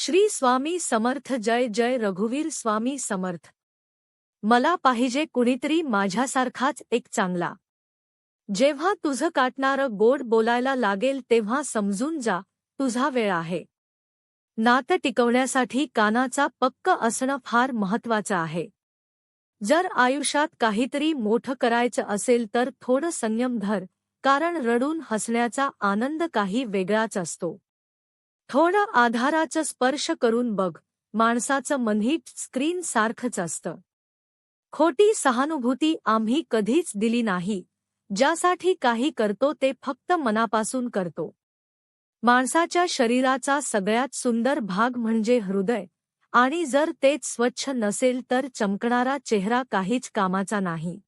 श्री स्वामी समर्थ. जय जय रघुवीर स्वामी समर्थ. मला पाहिजे कुणीतरी माझ्यासारखाच एक चांगला. जेव्हा तुझं काटणारं गोड बोलायला लागेल तेव्हा समजून जा तुझा वेळ आहे. नातं टिकवण्यासाठी कानाचा पक्क असणं फार महत्त्वाचं आहे. जर आयुष्यात काहीतरी मोठं करायचं असेल तर थोडं संयम धर, कारण रडून हसण्याचा आनंद काही वेगळाच असतो. थोडं आधाराचं स्पर्श करून बघ, माणसाचं मनही स्क्रीन सारखंच असतं. खोटी सहानुभूती आम्ही कधीच दिली नाही. ज्यासाठी काही करतो ते फक्त मनापासून करतो. माणसाच्या शरीराचा सगळ्यात सुंदर भाग म्हणजे हृदय, आणि जर तेच स्वच्छ नसेल तर चमकणारा चेहरा काहीच कामाचा नाही.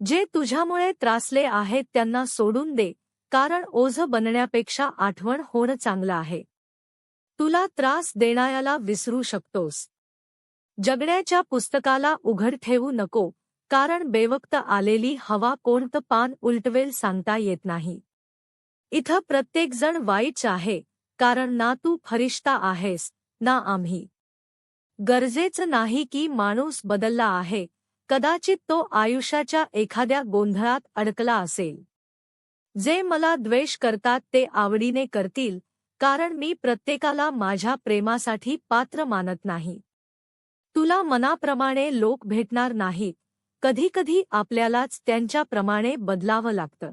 जे तुझ्यामुळे त्रासले आहेत त्यांना सोडून दे, कारण ओझं बनण्यापेक्षा आठवण होणं चांगलं आहे. तुला त्रास देणाऱ्याला विसरू शकतोस. जगण्याच्या पुस्तकाला उघड ठेवू नको, कारण बेवक्त आलेली हवा कोणतं पान उलटवेल सांगता येत नाही. इथं प्रत्येकजण वाईट आहे, कारण ना तू फरिश्ता आहेस ना आम्ही. गरजेचं नाही की माणूस बदलला आहे, कदाचित तो आयुष्याच्या एखाद्या गोंधळात अडकला असेल. जे मला द्वेष करतात ते आवडीने करतील, कारण मी प्रत्येकाला माझ्या प्रेमासाठी पात्र मानत नाही. तुला मनाप्रमाणे लोक भेटणार नाहीत, कधीकधी आपल्यालाच त्यांच्याप्रमाणे बदलावं लागतं.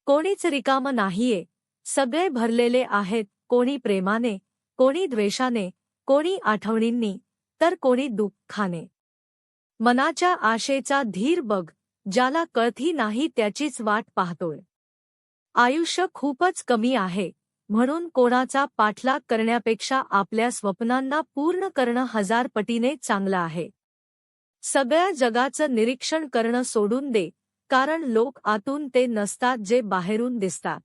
कोणीच रिकामं नाहीये, सगळे भरलेले आहेत, कोणी प्रेमाने, कोणी द्वेषाने, कोणी आठवणींनी, तर कोणी दुःखाने. मनाच्या आशेचा धीर बघ, ज्याला कळती नाही त्याचीच वाट पाहतोय. आयुष्य खूपच कमी आहे, म्हणून कोणाचा पाठलाग करण्यापेक्षा आपल्या स्वप्नांना पूर्ण करणं 1000 पटीने चांगलं आहे. सगळ्या जगाचं निरीक्षण करणं सोडून दे, कारण लोक आतून ते नसतात जे बाहेरून दिसतात.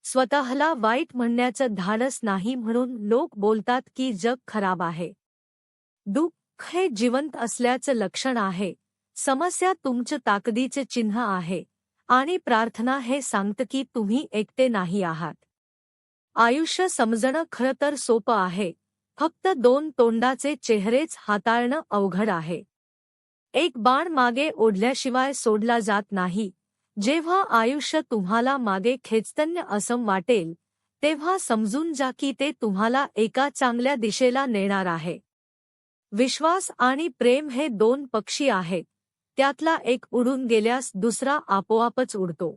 स्वतःला वाईट म्हणण्याचं धाडस नाही म्हणून लोक बोलतात की जग खराब आहे. दुःख हे जिवंत असल्याचं लक्षण आहे. समस्या तुमच्या ताकदीचे चिन्ह आहे, आणि प्रार्थना हे सांगतं की तुम्ही एकटे नाही आहात. आयुष्य समजणं खरं तर सोपं आहे, फक्त 2 तोंडाचे चेहरेच हाताळणं अवघड आहे. एक बाण मागे ओढल्याशिवाय सोडला जात नाही. जेव्हा आयुष्य तुम्हाला मागे खेचतंय असं वाटेल, तेव्हा समजून जा की ते तुम्हाला एका चांगल्या दिशेला नेणार आहे. विश्वास आणि प्रेम हे 2 पक्षी आहेत, त्यातला एक उडून गेल्यास दुसरा आपोआपच उडतो.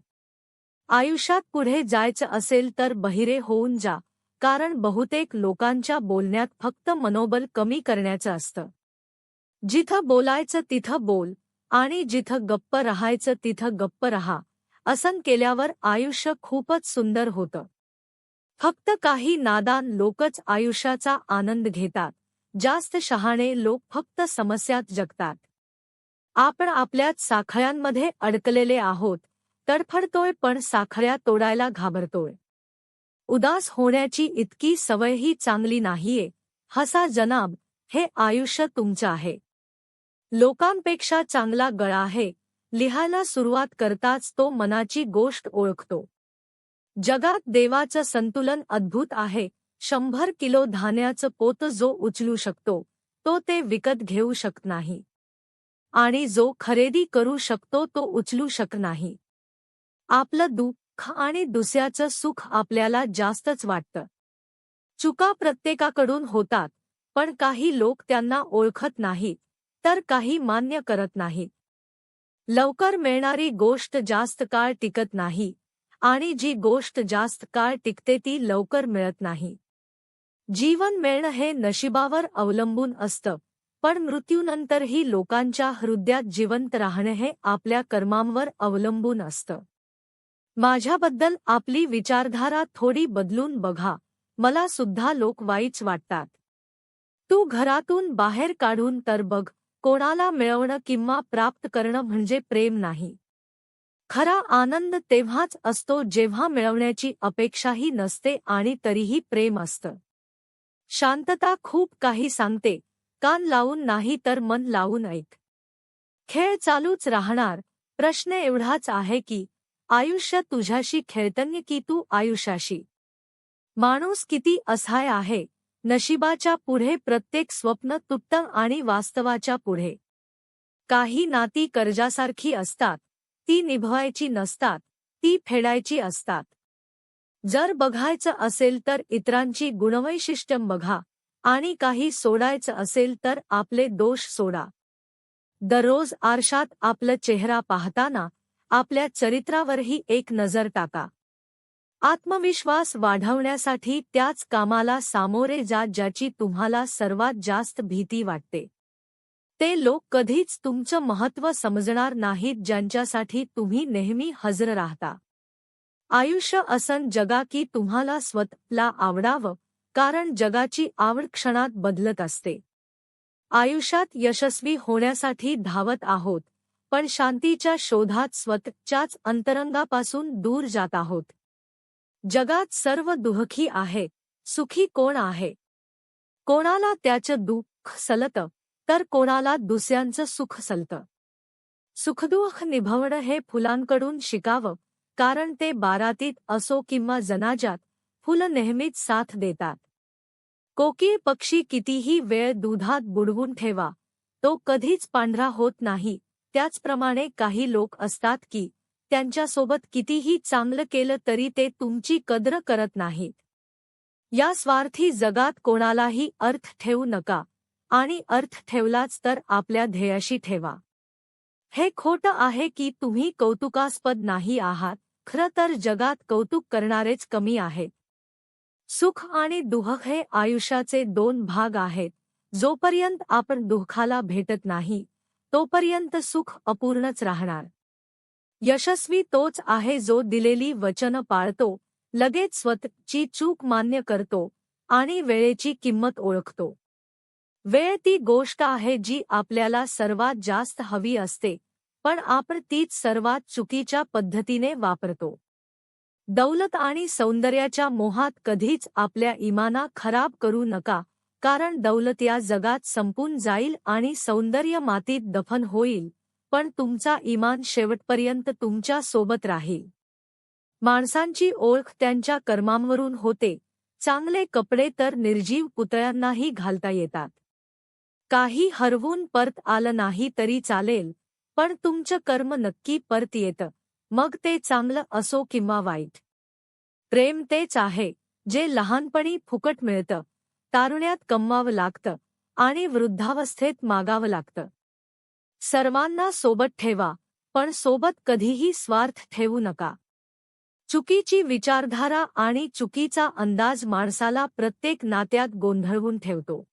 आयुष्यात पुढे जायचं असेल तर बहिरे होऊन जा, कारण बहुतेक लोकांच्या बोलण्यात फक्त मनोबल कमी करण्याचं असतं. जिथं बोलायचं तिथं बोल, आणि जिथं गप्प राहायचं तिथं गप्प राहा. असं केल्यावर आयुष्य खूपच सुंदर होतं. फक्त काही नादान लोकच आयुष्याचा आनंद घेतात. जास्त शहाणे लोक फक्त समस्यात जगतात. आपण आपल्याच साखळ्यांमध्ये अडकलेले आहोत, तडफडतोय पण साखळ्या तोडायला घाबरतोय. उदास होण्याची इतकी सवयही चांगली नाहीये. हसा जनाब, हे आयुष्य तुमचं आहे. लोकांपेक्षा चांगला गळा आहे. लिहायला सुरुवात करताच तो मनाची गोष्ट ओळखतो. जगात देवाचं संतुलन अद्भुत आहे. 100 किलो धान्याचं पोत जो उचलू शकतो, तो ते विकत घेऊ शकत नाही. आणि जो खरेदी करू शकतो तो उचलू शकत नाही. आपलं दुःख आणि दुसऱ्याचं सुख आपल्याला जास्तच वाटतं. चुका प्रत्येकाकडून होतात, पण काही लोक त्यांना ओळखत नाहीत, तर काही मान्य करत नाहीत. लवकर मिळणारी गोष्ट जास्त काळ टिकत नाही, आणि जी गोष्ट जास्त काळ टिकते ती लवकर मिळत नाही. जीवन मिळणं हे नशिबावर अवलंबून असतं, पण मृत्यूनंतरही लोकांच्या हृदयात जिवंत राहणं हे आपल्या कर्मांवर अवलंबून असतं. माझ्याबद्दल आपली विचारधारा थोडी बदलून बघा. मला सुद्धा लोक वाईट वाटतात. तू घरातून बाहेर काढून तर बघ, कोणाला मिळवणं किंवा प्राप्त करणं म्हणजे प्रेम नाही. खरा आनंद तेव्हाच असतो जेव्हा मिळवण्याची अपेक्षाही नसते आणि तरीही प्रेम असतं. शांतता खूप काही सांगते. कान लावून नाही तर मन लावून ऐक. खेळ चालूच राहणार. प्रश्न एवढाच आहे की आयुष्य तुझ्याशी खेळतंय की तू आयुष्याशी. माणूस किती असहाय आहे, नशिबाच्या पुढे प्रत्येक स्वप्न तुटतं आणि वास्तवाच्या पुढे काही नाती कर्जासारखी असतात, ती निभवायची नसतात, ती फेडायची असतात. जर बघायचं असेल तर इतरांची गुणवैशिष्ट्य बघा आणि काही सोडायचं असेल तर आपले दोष सोडा. दररोज आरशात आपला चेहरा पाहताना आपल्या चरित्रावरही एक नजर टाका. आत्मविश्वास वाढवण्यासाठी त्याच कामाला सामोरे जा ज्याची तुम्हाला सर्वात जास्त भीती वाटते. ते लोक कधीच तुमचं महत्त्व समजणार नाहीत ज्यांच्यासाठी तुम्ही नेहमी हजर राहता. आयुष्य असं जगा की तुम्हाला स्वतःला आवडावं, कारण जगाची आवड क्षणात बदलत असते. आयुष्यात यशस्वी होण्यासाठी धावत आहोत, पण शांतीच्या शोधात स्वतःच्याच अंतरंगापासून दूर जात आहोत. जगात सर्व दुःखी आहे, सुखी कोण आहे? कोणाला त्याचं दुःख सलतं, तर कोणाला दुसऱ्यांचं सुख सलतं. सुखदुःख निभवणं हे फुलांकडून शिकावं, कारण ते बारातीत असो किंवा जनाजात, फुलं नेहमीच साथ देतात. कोकीळ पक्षी कितीही वेळ दुधात बुडवून ठेवा, तो कधीच पांढरा होत नाही. त्याचप्रमाणे काही लोक असतात की त्यांच्यासोबत कितीही चांगलं केलं तरी ते तुमची कदर करत नाहीत. या स्वार्थी जगात कोणालाही अर्थ ठेवू नका, आणि अर्थ ठेवलाच तर आपल्या ध्येयाशी ठेवा. हे खोटं आहे की तुम्ही कौतुकास्पद नाही आहात, खरं तर जगात कौतुक करणारेच कमी आहेत. सुख आणि दुःख हे आयुष्याचे दोन भाग आहेत. जोपर्यंत आपण दुःखाला भेटत नाही, तोपर्यंत सुख अपूर्णच राहणार. यशस्वी तोच आहे जो दिलेली वचनं पाळतो, लगेच स्वतःची चूक मान्य करतो आणि वेळेची किंमत ओळखतो. वेळ ती गोष्ट आहे जी आपल्याला सर्वात जास्त हवी असते, पण आपण तीच सर्वात चुकीच्या पद्धतीने वापरतो. दौलत आणि सौंदर्याच्या मोहात कधीच आपल्या इमाना खराब करू नका, कारण दौलत या जगात संपून जाईल आणि सौंदर्य मातीत दफन होईल, पण तुमचा इमान शेवटपर्यंत तुमच्या सोबत राहील. माणसांची ओळख त्यांच्या कर्मांवरून होते. चांगले कपडे तर निर्जीव पुतळ्यांनाही घालता येतात. काही हरवून परत आलं नाही तरी चालेल, पण तुमचं कर्म नक्की परत येतं, मग ते चांगलं असो किंवा वाईट. प्रेम तेच आहे जे लहानपणी फुकट मिळतं, तारुण्यात कमवावं लागतं आणि वृद्धावस्थेत मागावं लागतं. सर्वांना सोबत ठेवा, पण सोबत कधीही स्वार्थ ठेवू नका. चुकीची विचारधारा आणि चुकीचा अंदाज माणसाला प्रत्येक नात्यात गोंधळवून ठेवतो.